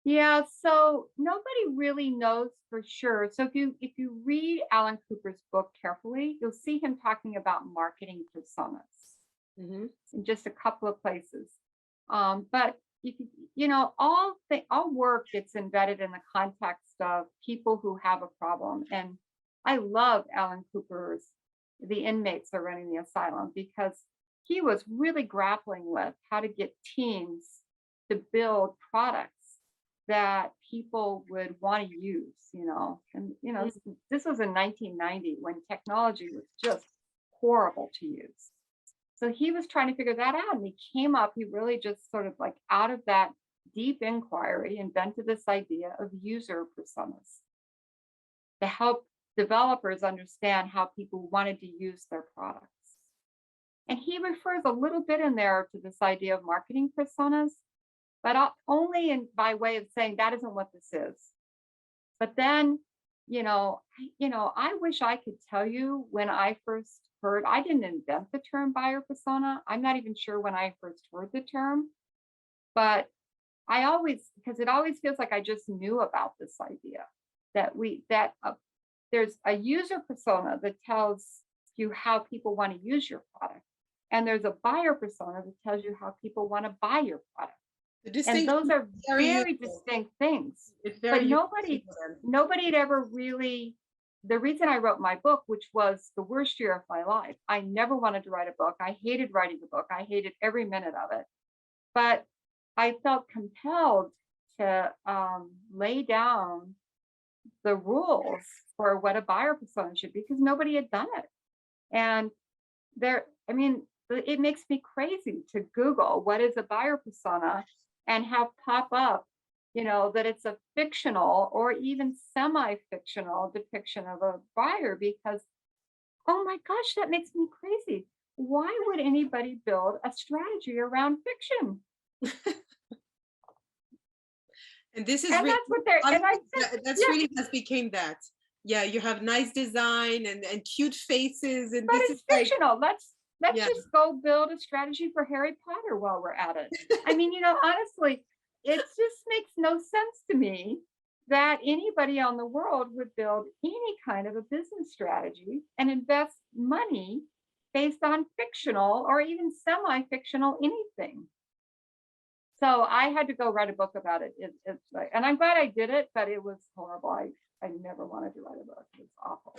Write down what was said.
Yeah, so nobody really knows for sure. So if you read Alan Cooper's book carefully, you'll see him talking about marketing personas Hmm. in just a couple of places. But all work gets embedded in the context of people who have a problem. And I love Alan Cooper's The Inmates Are Running the Asylum because he was really grappling with how to get teams to build products that people would want to use. And this was in 1990 when technology was just horrible to use. So he was trying to figure that out, and he really just sort of like out of that deep inquiry invented this idea of user personas to help developers understand how people wanted to use their products. And he refers a little bit in there to this idea of marketing personas, but only by way of saying that isn't what this is. But then, I wish I could tell you when I first heard. I didn't invent the term buyer persona. I'm not even sure when I first heard the term, but because it always feels like I just knew about this idea that there's a user persona that tells you how people want to use your product, and there's a buyer persona that tells you how people want to buy your product. The And those distinction are is very very useful. distinct things. It's But very useful nobody to them. nobody had ever really the reason I wrote my book, which was the worst year of my life. I never wanted to write a book. I hated writing a book. I hated every minute of it. But I felt compelled to lay down the rules for what a buyer persona should be because nobody had done it. And I mean, it makes me crazy to Google what is a buyer persona and have pop up, that it's a fictional or even semi-fictional depiction of a buyer because, oh my gosh, that makes me crazy. Why would anybody build a strategy around fiction? And this is And really, that's what they're, and I said, that's yeah, really has became that. Yeah, you have nice design and cute faces, and but this is it's like, fictional. Let's yeah. just go build a strategy for Harry Potter while we're at it. I mean, honestly, it just makes no sense to me that anybody on the world would build any kind of a business strategy and invest money based on fictional or even semi-fictional anything. So I had to go write a book about it. It's like, and I'm glad I did it, but it was horrible. I never wanted to write a book. It was awful.